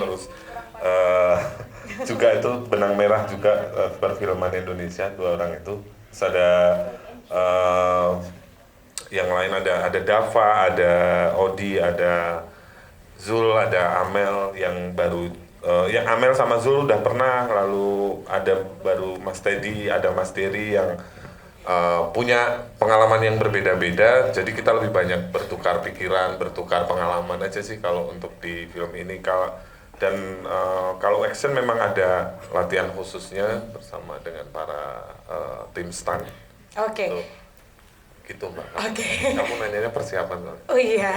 terus uh, juga itu benang merah juga perfilman Indonesia 2 orang itu. Terus ada yang lain ada Dava, ada Odi, ada Zul, ada Amel yang baru yang Amel sama Zul udah pernah, lalu ada baru Mas Teddy, ada Mas Dery yang punya pengalaman yang berbeda-beda, jadi kita lebih banyak bertukar pikiran, bertukar pengalaman aja sih kalau untuk di film ini. Kalau action memang ada latihan khususnya bersama dengan para tim stunt. Oke. Gitu Mbak. Oke. Kamu nanyanya persiapan kan? Oh iya,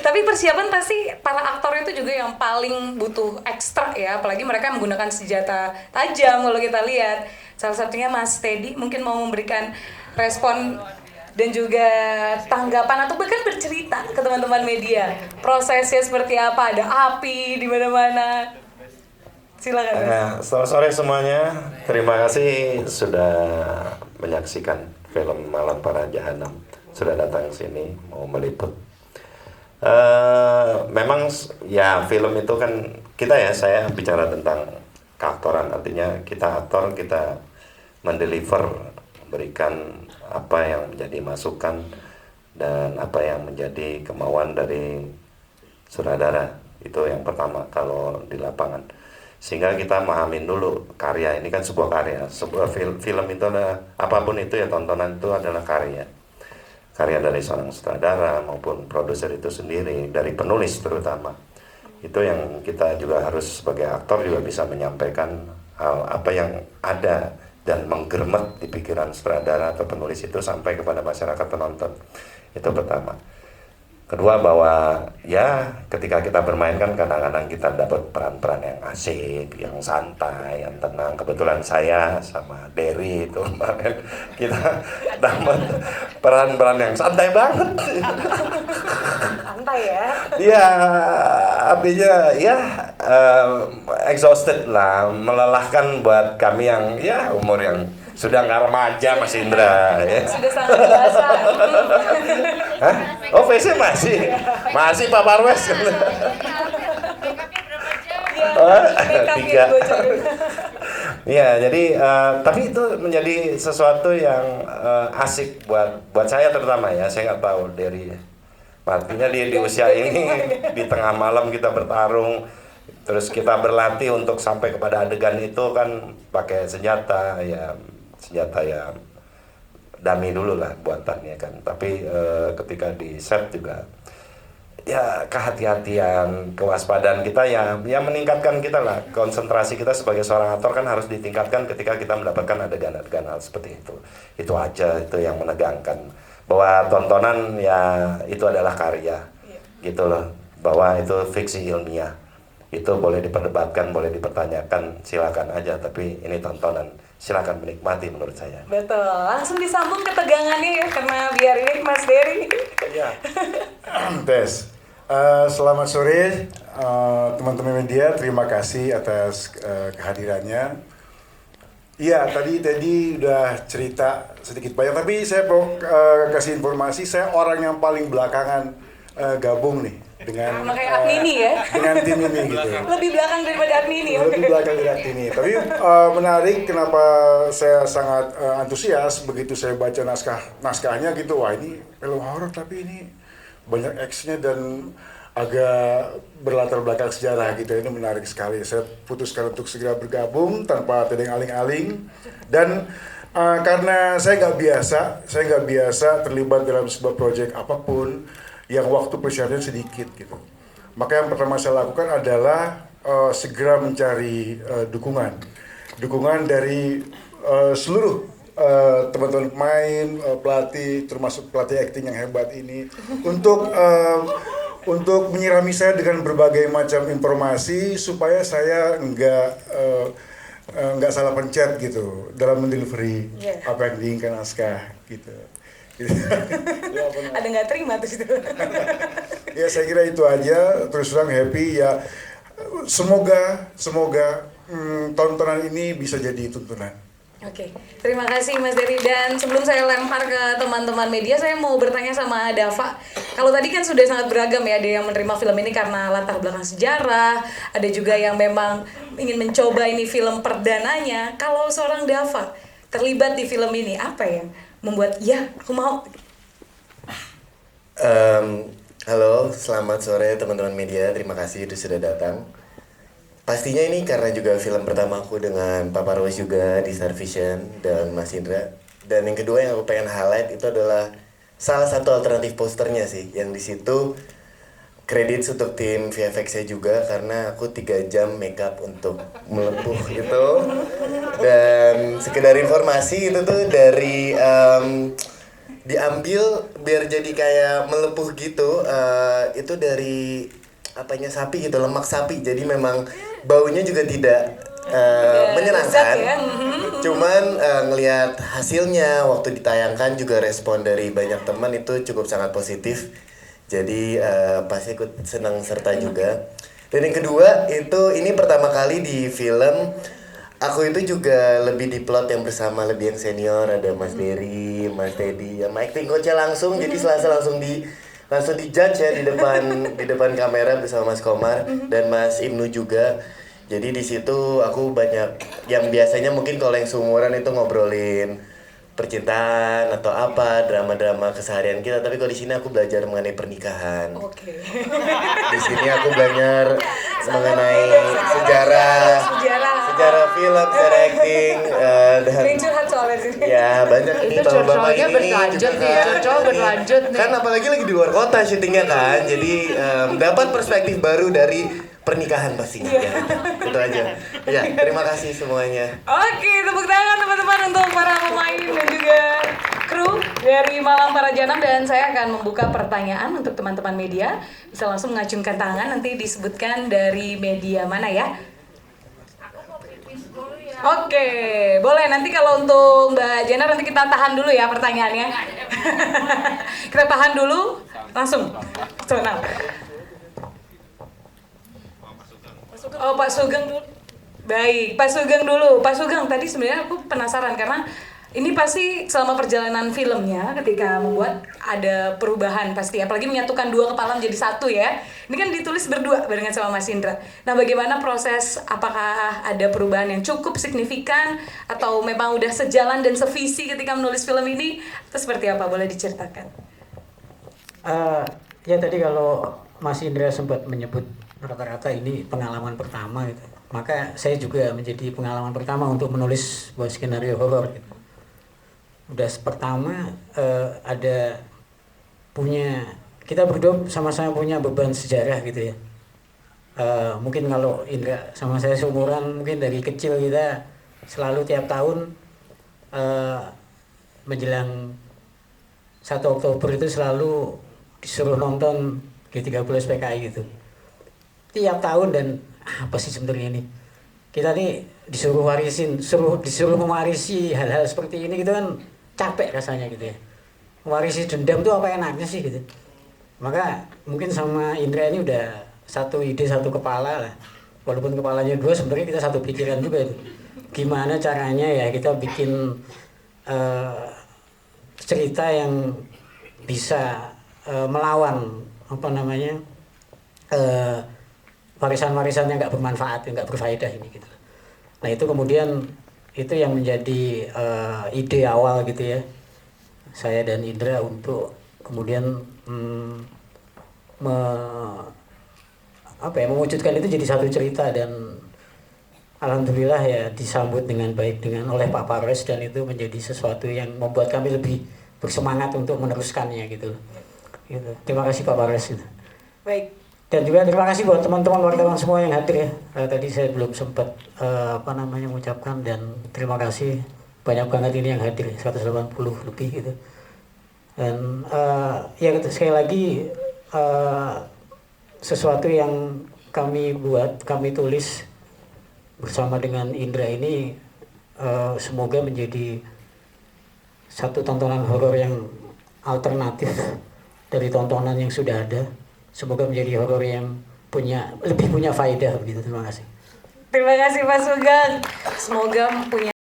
tapi persiapan pasti para aktor itu juga yang paling butuh ekstra ya, apalagi mereka menggunakan senjata tajam kalau kita lihat. Salah satunya Mas Teddy mungkin mau memberikan respon dan juga tanggapan atau bahkan bercerita ke teman-teman media. Prosesnya seperti apa, ada api di mana-mana. Silakan. Selamat sore semuanya, terima kasih sudah menyaksikan film Malam Para Jahanam, sudah datang ke sini mau meliput. Memang ya film itu kan saya bicara tentang keaktoran, artinya kita aktor, kita mendeliver, memberikan apa yang menjadi masukan dan apa yang menjadi kemauan dari sutradara. Itu yang pertama kalau di lapangan, sehingga kita memahami dulu karya ini kan sebuah karya, sebuah film itu adalah apapun itu ya, tontonan itu adalah karya dari seorang sutradara maupun produser itu sendiri, dari penulis terutama. Itu yang kita juga harus sebagai aktor juga bisa menyampaikan hal apa yang ada dan menggermet di pikiran sutradara atau penulis itu sampai kepada masyarakat penonton. Itu pertama. Kedua, bahwa ya ketika kita bermain kan kadang-kadang kita dapat peran-peran yang asik, yang santai, yang tenang. Kebetulan saya sama Dery itu kita dapat peran-peran yang santai banget. Santai ya? Iya, artinya ya exhausted lah, melelahkan buat kami yang ya umur yang sudah nggak remaja, Mas Indra ya. Sudah sangat dewasa. Hah? Oh, VC masih Pak Parwes. Tiga. Iya, jadi tapi itu menjadi sesuatu yang asik buat saya terutama ya. Saya nggak tahu dari artinya di usia ini di tengah malam kita bertarung, terus kita berlatih untuk sampai kepada adegan itu kan pakai senjata ya dummy dulu lah buatannya kan. Tapi ketika di set juga ya kehati-hatian, kewaspadaan kita ya meningkatkan kita lah, konsentrasi kita sebagai seorang aktor kan harus ditingkatkan ketika kita mendapatkan adegan-adegan hal seperti itu. Itu aja, itu yang menegangkan bahwa tontonan ya itu adalah karya gitu loh, bahwa itu fiksi ilmiah itu boleh diperdebatkan, boleh dipertanyakan, silakan aja, tapi ini tontonan, silakan menikmati menurut saya. Betul, langsung disambung ketegangannya ya, karena biar ini Mas Dery. Iya. Tes. Selamat sore teman-teman media, terima kasih atas kehadirannya. Iya, tadi udah cerita sedikit banyak, tapi saya mau kasih informasi, saya orang yang paling belakangan gabung nih dengan kayak Admini ya? Dengan tim ini gitu. Lebih belakang daripada Admini. Lebih belakang dari Admini. Tapi menarik, kenapa saya sangat antusias begitu saya baca naskahnya gitu. Wah, ini film horor tapi ini banyak actionnya dan agak berlatar belakang sejarah gitu. Ini menarik sekali. Saya putuskan untuk segera bergabung tanpa tedeng aling-aling, dan karena saya nggak biasa terlibat dalam sebuah proyek apapun yang waktu persiapannya sedikit gitu. Maka yang pertama saya lakukan adalah segera mencari dukungan dari seluruh teman-teman pemain, pelatih, termasuk pelatih akting yang hebat ini untuk menyirami saya dengan berbagai macam informasi supaya saya nggak salah pencet gitu dalam mendelivery apa yang diinginkan naskah gitu. Ada nggak terima tuh situ. Ya, saya kira itu aja. Terus terang happy ya. Semoga tontonan ini bisa jadi tuntunan Oke, terima kasih Mas Dery. Dan sebelum saya lempar ke teman-teman media, saya mau bertanya sama Dava. Kalau tadi kan sudah sangat beragam ya, ada yang menerima film ini karena latar belakang sejarah, ada juga yang memang ingin mencoba ini film perdananya. Kalau seorang Dava terlibat di film ini, apa yang membuat, ya aku mau? Halo, selamat sore teman-teman media. Terima kasih sudah datang. Pastinya ini karena juga film pertama aku dengan Pak Parwes juga di Star Vision dan Mas Indra. Dan yang kedua yang aku pengen highlight itu adalah salah satu alternatif posternya sih. Yang di situ kredit untuk tim VFX saya juga karena aku 3 jam makeup untuk melepuh gitu. Dan sekedar informasi itu tuh dari diambil biar jadi kayak melepuh gitu, itu dari apanya sapi gitu, lemak sapi, jadi memang baunya juga tidak menyenangkan lezat ya. Cuman ngelihat hasilnya waktu ditayangkan juga respon dari banyak teman itu cukup sangat positif, jadi pasti ikut senang serta juga. Dan yang kedua itu ini pertama kali di film aku itu juga lebih di plot yang bersama, lebih yang senior, ada Mas Dery, Mas Teddy, yang acting coachnya langsung, jadi Selasa langsung di judge ya di depan kamera bersama Mas Komar dan Mas Ibnu juga. Jadi di situ aku banyak yang biasanya mungkin kalau yang seumuran itu ngobrolin percintaan atau apa, drama-drama keseharian kita, tapi kalau di sini aku belajar mengenai pernikahan. Oke. Di sini aku belajar mengenai sejarah film, sejarah acting, dan Yang curhat soalnya sini. ya banyak nih Itu bapak-bapak cocoknya ini berlanjut juga nih, cocok berlanjut nih. kan apalagi lagi di luar kota syutingnya kan, jadi dapat perspektif baru dari pernikahan pastinya ya. Itu aja ya, terima kasih semuanya. Oke, tepuk tangan teman-teman untuk para pemain dan juga kru dari Malang Parajanam. Dan saya akan membuka pertanyaan untuk teman-teman media. Bisa langsung mengacungkan tangan, nanti disebutkan dari media mana ya. Oke, boleh. Nanti kalau untuk Mbak Jenner nanti kita tahan dulu ya pertanyaannya. Kita tahan dulu, langsung. Senang. Oh, Pak Sugeng dulu. Baik, Pak Sugeng dulu. Pak Sugeng, tadi sebenarnya aku penasaran karena ini pasti selama perjalanan filmnya ketika membuat ada perubahan pasti, apalagi menyatukan dua kepala menjadi satu ya. Ini kan ditulis berdua barengan sama Mas Indra. Nah, bagaimana proses, apakah ada perubahan yang cukup signifikan atau memang udah sejalan dan sevisi ketika menulis film ini? Itu seperti apa? Boleh diceritakan? Ya tadi kalau Mas Indra sempat menyebut rata-rata ini pengalaman pertama gitu. Maka saya juga menjadi pengalaman pertama untuk menulis sebuah skenario horor gitu. Udah pertama kita berdua sama-sama punya beban sejarah gitu ya. Mungkin kalau Indra sama saya seumuran, mungkin dari kecil kita selalu tiap tahun menjelang 1 Oktober itu selalu disuruh nonton G30 SPKI gitu. Tiap tahun, dan apa sih sebenarnya ini? Kita nih disuruh mewarisi hal-hal seperti ini gitu kan, capek rasanya gitu ya. Mewarisi dendam tuh apa enaknya sih gitu. Maka mungkin sama Indra ini udah satu ide, satu kepala lah. Walaupun kepalanya dua, sebenarnya kita satu pikiran juga itu. Gimana caranya ya kita bikin cerita yang bisa melawan warisan-warisan yang nggak bermanfaat, yang nggak berfaedah ini gitu. Nah itu kemudian itu yang menjadi ide awal gitu ya, saya dan Indra untuk kemudian mewujudkan itu jadi satu cerita. Dan alhamdulillah ya disambut dengan baik oleh Pak Parwes, dan itu menjadi sesuatu yang membuat kami lebih bersemangat untuk meneruskannya gitu. Terima kasih Pak Parwes. Baik. Dan juga terima kasih buat teman-teman wartawan semua yang hadir ya. Tadi saya belum sempat mengucapkan, dan terima kasih banyak banget ini yang hadir, 180 lebih gitu. Dan ya sekali lagi sesuatu yang kami tulis bersama dengan Indra ini semoga menjadi satu tontonan horor yang alternatif dari tontonan yang sudah ada. Semoga menjadi horor yang lebih punya faedah begitu. Terima kasih. Terima kasih Pak Sugeng. Semoga punya